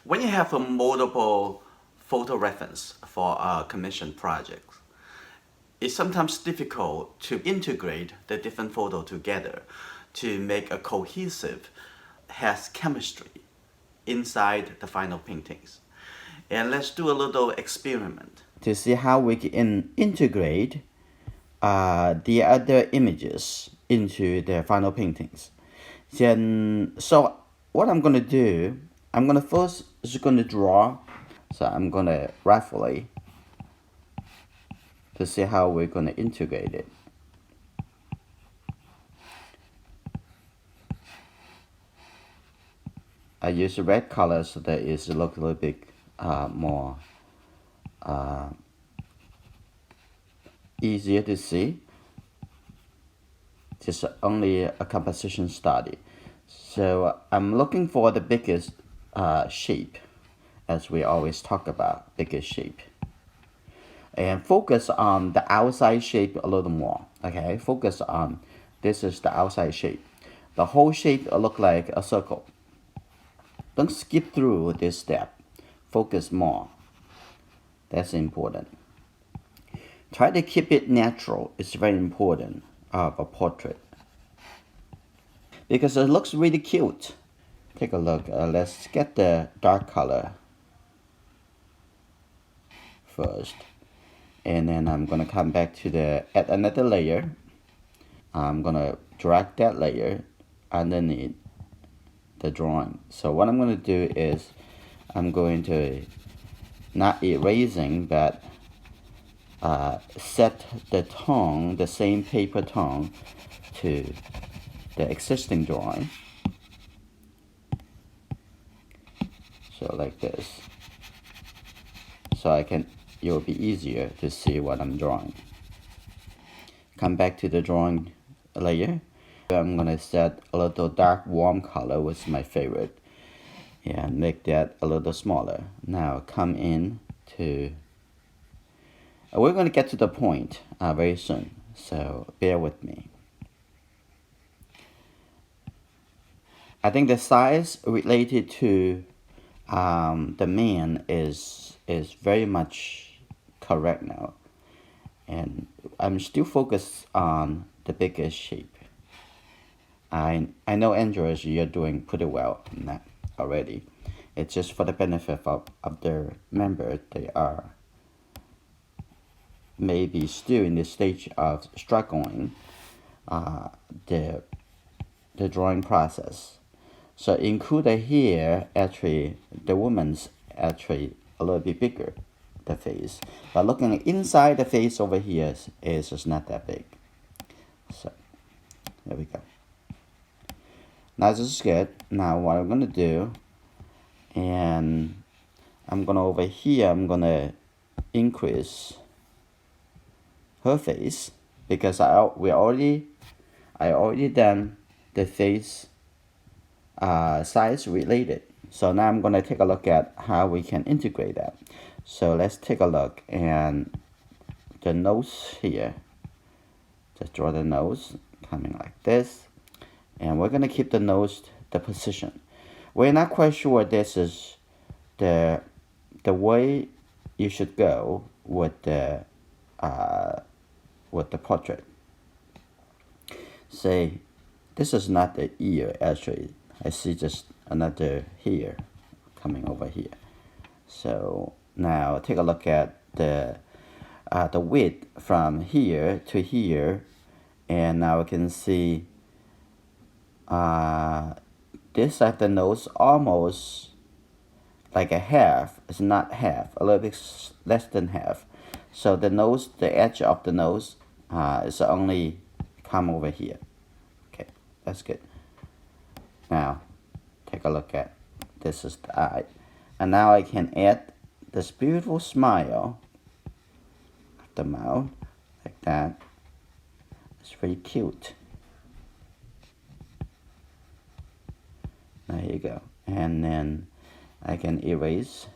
When you have a multiple photo reference for a commission project, it's sometimes difficult to integrate the different photos together to make a cohesive, has chemistry inside the final paintings. And let's do a little experiment to see how we can integrate the other images into the final paintings. So what I'm going to do, I'm going to first just going to draw. So I'm going to roughly to see how we're going to integrate it. I use red color so that it looks a little bit more easier to see. Just only a composition study. So I'm looking for the biggest shape, as we always talk about, biggest shape. And focus on the outside shape a little more, okay? Focus on, this is the outside shape. The whole shape look like a circle. Don't skip through this step. Focus more. That's important. Try to keep it natural. It's very important of a portrait. Because it looks really cute. Take a look. Let's get the dark color first. And then I'm going to come back to add another layer. I'm going to drag that layer underneath the drawing. So what I'm going to do is I'm going to not erasing, but set the tone, the same paper tone, to the existing drawing. So like this. So it will be easier to see what I'm drawing. Come back to the drawing layer. I'm gonna set a little dark warm color, which is my favorite, and make that a little smaller. Now come in to, we're gonna get to the point very soon, so bear with me. I think the size related to the man is very much correct now, and I'm still focused on the biggest shape. I know Androids, you're doing pretty well in that already. It's just for the benefit of the member, they are maybe still in the stage of struggling the drawing process. So included here, actually, the woman's actually a little bit bigger, the face. But looking inside the face over here is just not that big. So there we go. Now this is good. Now what I'm gonna do, and I'm gonna over here, I'm gonna increase her face because I already done the face size related. So now I'm gonna take a look at how we can integrate that. So let's take a look, and the nose here, just draw the nose coming like this, and we're gonna keep the nose the position. We're not quite sure this is the way you should go with the portrait. Say this is not the ear, actually. I see just another hair coming over here. So now take a look at the width from here to here, and now we can see this side of the nose almost like a half. It's not half, a little bit less than half. So the nose, the edge of the nose is only come over here. Okay, that's good. Now take a look at this is the eye, and now I can add this beautiful smile of the mouth like that. It's very cute. There you go. And then I can erase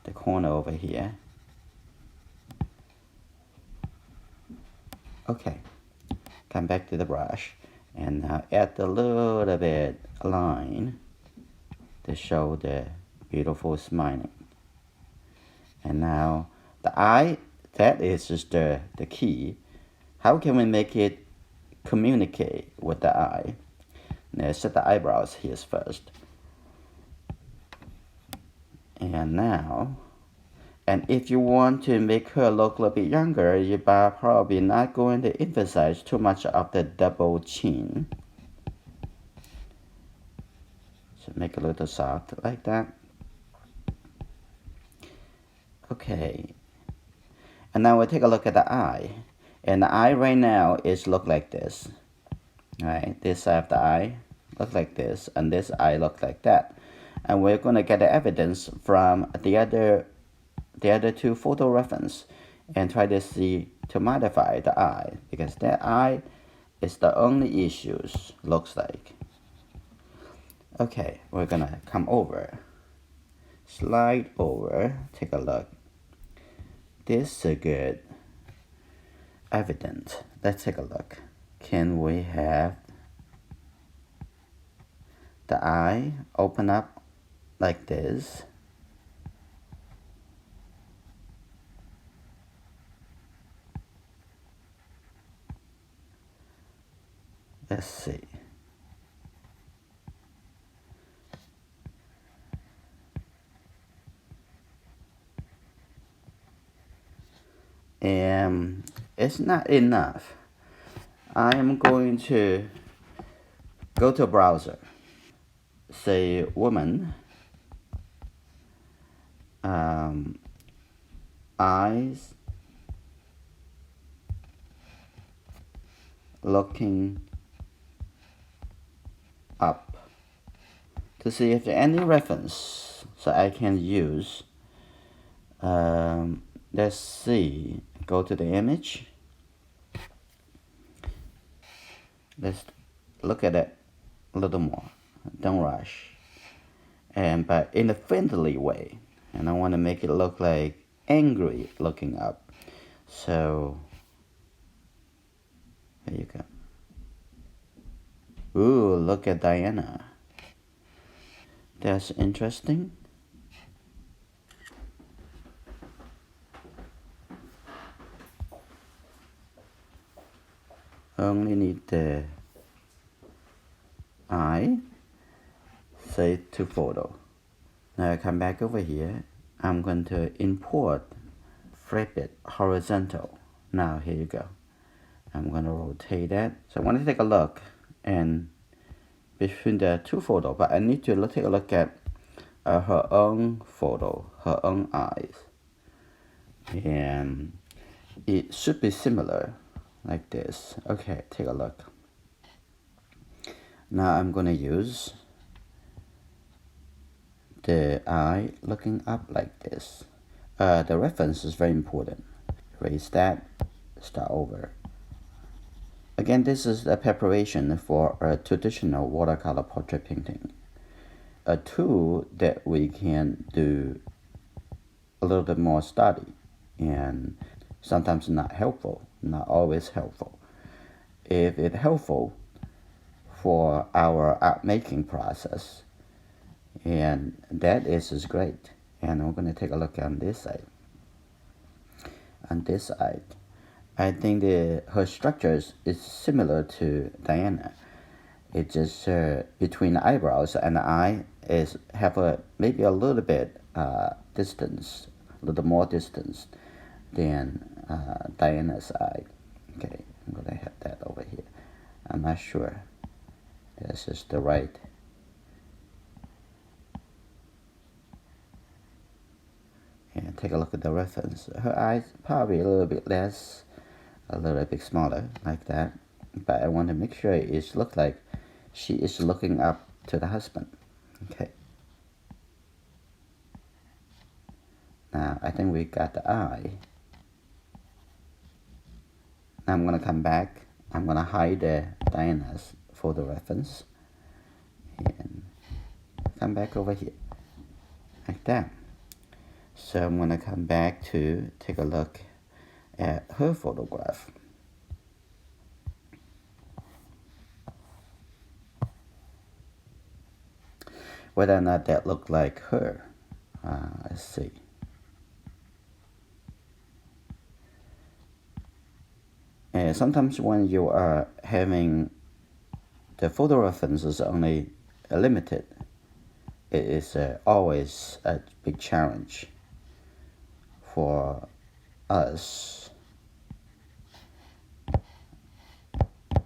the corner over here. Okay, come back to the brush and now add a little bit line They show the beautiful smiling. And now the eye, that is just the key. How can we make it communicate with the eye? Let's set the eyebrows here first. And now, and if you want to make her look a little bit younger, you are probably not going to emphasize too much of the double chin. So make it a little soft like that. Okay. And now we'll take a look at the eye. And the eye right now is look like this. Right? This side of the eye look like this, and this eye look like that. And we're going to get the evidence from the other two photo reference and try to see to modify the eye, because that eye is the only issues looks like. Okay, we're gonna come over, slide over, take a look. This is a good evidence. Let's take a look. Can we have the eye open up like this? Let's see. And it's not enough. I am going to go to a browser. Say woman, eyes looking up, to see if there any reference so I can use. Let's see, go to the image. Let's look at it a little more. Don't rush. And but in a friendly way. And I want to make it look like angry looking up. So there you go. Ooh, look at Diana. That's interesting. Only need the eye. Save to photo. Now I come back over here. I'm going to import, flip it horizontal. Now here you go. I'm going to rotate that. So I want to take a look and between the two photos, but I need to take a look at her own photo, her own eyes. And it should be similar like this. Okay, take a look. Now I'm going to use the eye looking up like this. The reference is very important. Erase that, start over. Again, this is a preparation for a traditional watercolor portrait painting. A tool that we can do a little bit more study, and sometimes not helpful, not always helpful. If it's helpful for our art making process, and that is great. And we're going to take a look on this side. On this side, I think her structures is similar to Diana. It just between the eyebrows and the eye is have maybe a little bit distance, a little more distance than Diana's eye. Okay, I'm gonna have that over here. I'm not sure this is the right. And take a look at the reference. Her eyes probably a little bit less, a little bit smaller like that. But I want to make sure it looks like she is looking up to the husband. Okay. Now I think we got the eye. Now I'm gonna come back. I'm gonna hide the Diana's photo reference and come back over here like that. So I'm gonna come back to take a look at her photograph. whether or not that looked like her. Let's see. And sometimes when you are having the photo reference is only limited, it is always a big challenge for us.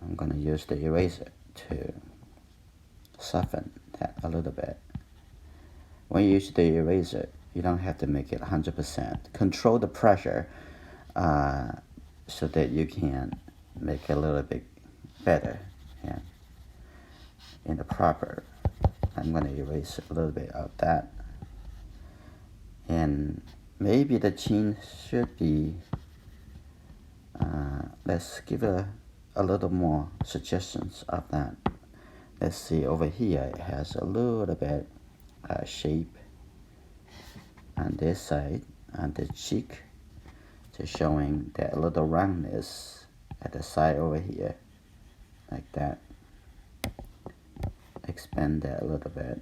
I'm going to use the eraser to soften that a little bit. When you use the eraser, you don't have to make it 100%. Control the pressure so that you can make it a little bit better. Yeah. In the proper, I'm going to erase a little bit of that. And maybe the chin should be, let's give a little more suggestions of that. Let's see, over here it has a little bit shape on this side, on the cheek, just showing that little roundness at the side over here, like that. Expand that a little bit.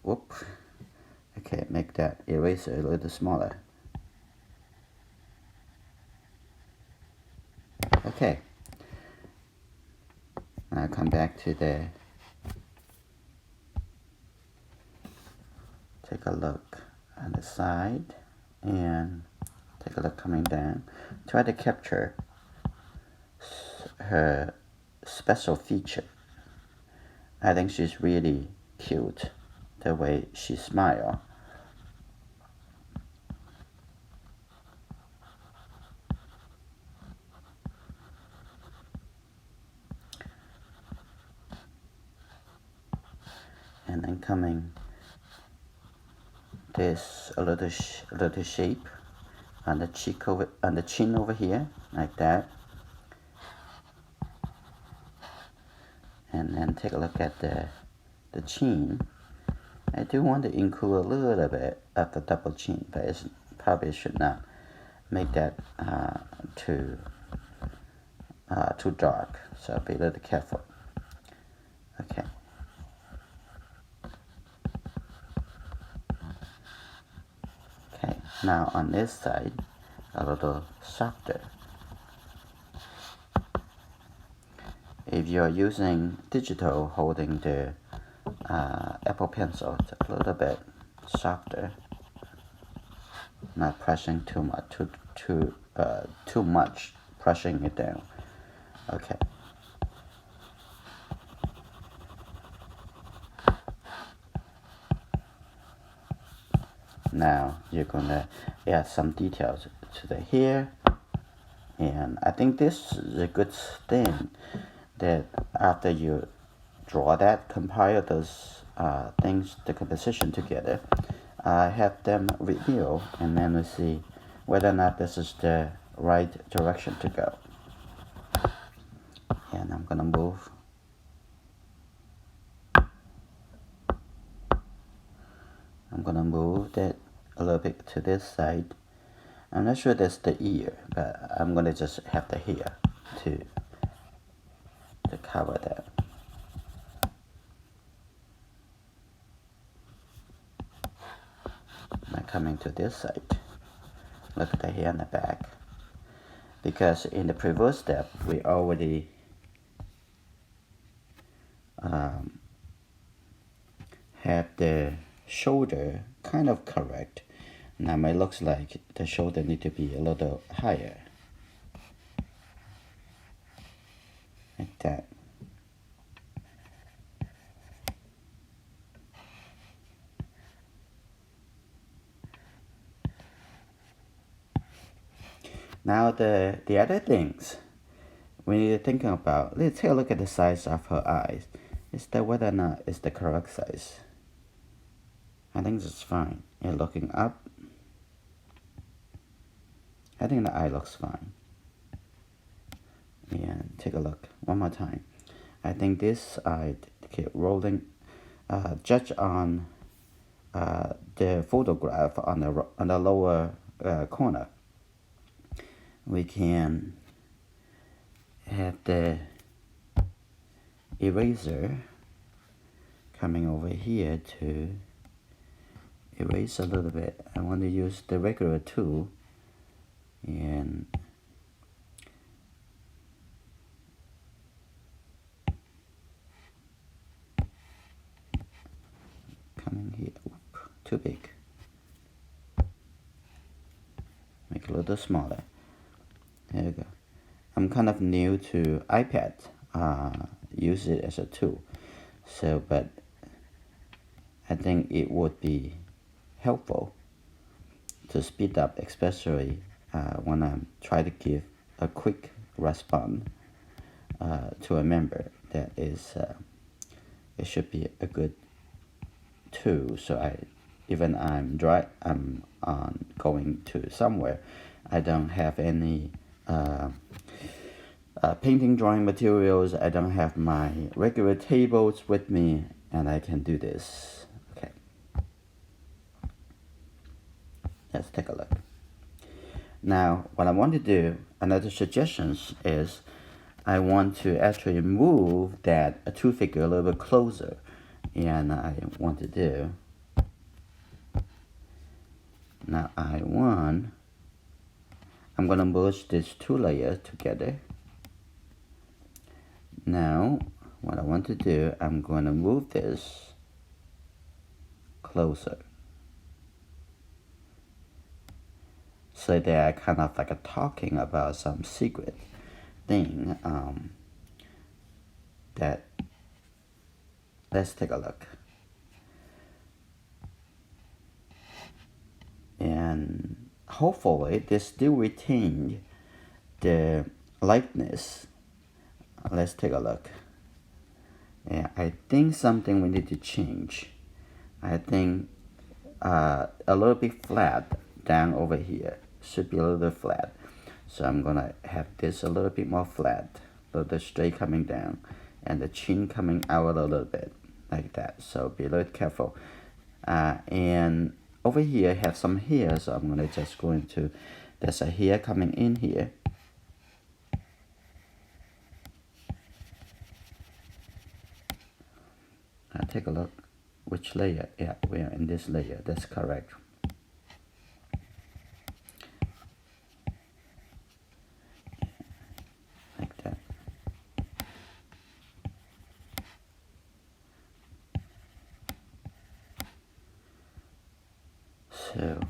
Whoop. Okay, make that eraser a little smaller. Okay. Now come back to take a look on the side and take a look coming down. Try to capture her special feature. I think she's really cute, the way she smiles. And then coming this a little shape on the cheek on the chin over here, like that. And then take a look at the chin. I do want to include a little bit of the double chin, but it probably should not make that too dark. So be a little careful. Okay. Okay. Now on this side, a little softer. If you're using digital, holding the Apple Pencil, it's a little bit softer, not pressing too much, pressing it down. Okay. Now you're gonna add some details to the hair, and I think this is a good thing that after you draw that, compile those things, the composition together, have them review, and then we see whether or not this is the right direction to go. And I'm gonna move. I'm gonna move that a little bit to this side. I'm not sure that's the ear, but I'm gonna just have the hair to cover that. Now coming to this side, look at the hair in the back. Because in the previous step, we already have the shoulder kind of correct. Now it looks like the shoulder need to be a little higher, like that. Now the other things we need to think about, let's take a look at the size of her eyes. Is that whether or not it's the correct size? I think it's fine. And looking up, I think the eye looks fine. And take a look one more time. I think this eye, okay, rolling, judge on the photograph on the lower corner. We can the eraser coming over here to erase a little bit. I want to use the regular tool and coming here. Oop, too big. Make it a little smaller. There we go. I'm kind of new to iPad. Use it as a tool. So, but I think it would be helpful to speed up, especially when I'm trying to give a quick response to a member. That is, it should be a good tool. So even I'm going to somewhere, I don't have any painting drawing materials. I don't have my regular tables with me, and I can do this. Okay, let's take a look. Now, what I want to do, another suggestion is I want to actually move that two figure a little bit closer, and I want to do. Now I'm going to merge these two layers together. Now, what I want to do, I'm going to move this closer, so they are kind of like talking about some secret thing. That let's take a look. And hopefully they still retain the likeness. Let's take a look. Yeah, I think something we need to change. I think a little bit flat down over here. Should be a little bit flat. So I'm gonna have this a little bit more flat, a little bit straight coming down, and the chin coming out a little bit like that. So be a little careful. And over here have some hair, so I'm gonna just go into, there's a hair coming in here. Take a look which layer. Yeah, we are in this layer. That's correct. Like that. So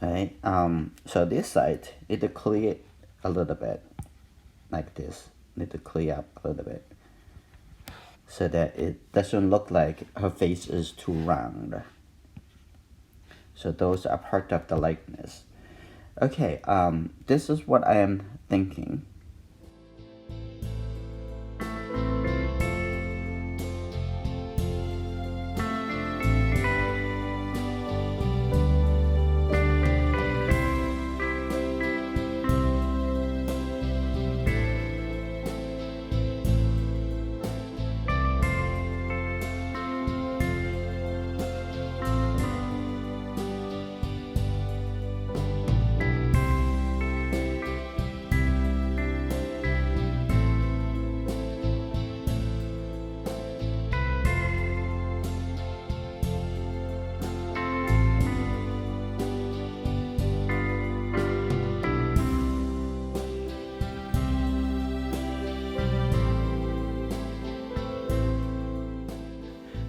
right, so this side need to clear a little bit, like this. Need to clear up a little bit, so that it doesn't look like her face is too round. So those are part of the likeness. Okay, this is what I am thinking.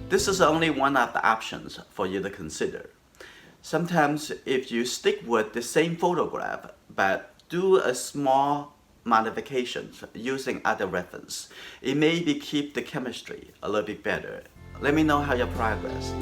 This is only one of the options for you to consider. Sometimes if you stick with the same photograph but do a small modifications using other reference, it maybe keep the chemistry a little bit better. Let me know how your progress.